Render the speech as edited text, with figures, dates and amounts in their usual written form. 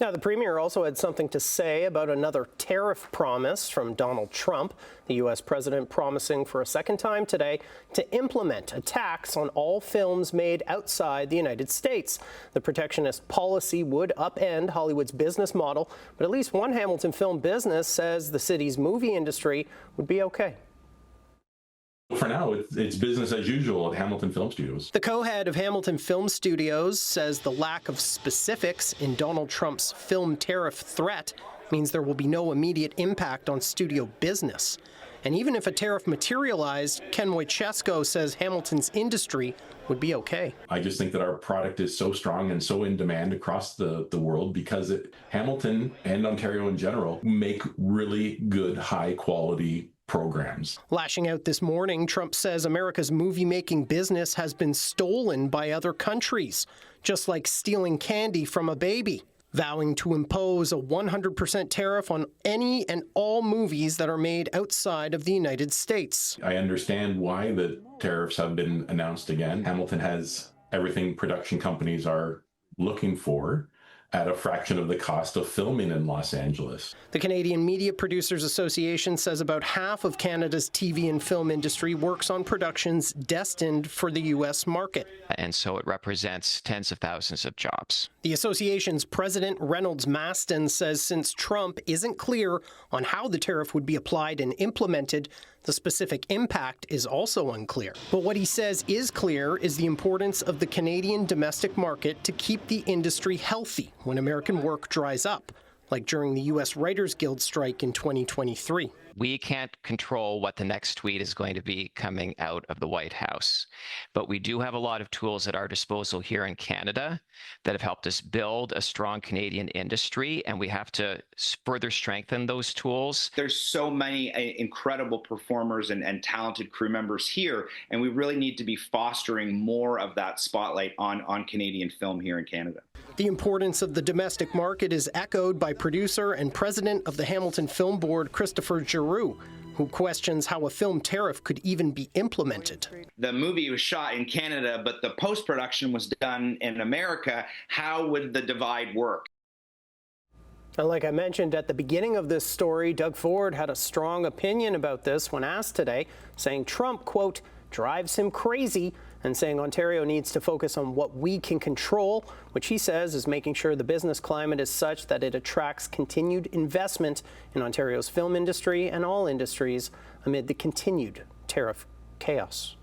Now, the premier also had something to say about another tariff promise from Donald Trump, the U.S. president promising for a second time today to implement a tax on all films made outside the United States. The protectionist policy would upend Hollywood's business model, but at least one Hamilton film business says the city's movie industry would be okay. For now, it's business as usual at Hamilton Film Studios. The co-head of Hamilton Film Studios says the lack of specifics in Donald Trump's film tariff threat means there will be no immediate impact on studio business. And even if a tariff materialized, Ken Woychesko says Hamilton's industry would be okay. I just think that our product is so strong and so in demand across the world because Hamilton and Ontario in general make really good, high-quality programs. Lashing out this morning, Trump says America's movie-making business has been stolen by other countries, just like stealing candy from a baby, vowing to impose a 100% tariff on any and all movies that are made outside of the United States. I understand why the tariffs have been announced again. Hamilton has everything production companies are looking for at a fraction of the cost of filming in Los Angeles. The Canadian Media Producers Association says about half of Canada's TV and film industry works on productions destined for the U.S. market. And so it represents tens of thousands of jobs. The association's president, Reynolds Maston, says since Trump isn't clear on how the tariff would be applied and implemented, the specific impact is also unclear. But what he says is clear is the importance of the Canadian domestic market to keep the industry healthy when American work dries up, like during the U.S. Writers Guild strike in 2023. We can't control what the next tweet is going to be coming out of the White House, but we do have a lot of tools at our disposal here in Canada that have helped us build a strong Canadian industry, and we have to further strengthen those tools. There's so many incredible performers and talented crew members here, and we really need to be fostering more of that spotlight on Canadian film here in Canada. The importance of the domestic market is echoed by producer and president of the Hamilton Film Board, Christopher Giroux, who questions how a film tariff could even be implemented. The movie was shot in Canada, but the post-production was done in America. How would the divide work? And like I mentioned at the beginning of this story, Doug Ford had a strong opinion about this when asked today, saying Trump, quote, drives him crazy, and saying Ontario needs to focus on what we can control, which he says is making sure the business climate is such that it attracts continued investment in Ontario's film industry and all industries amid the continued tariff chaos.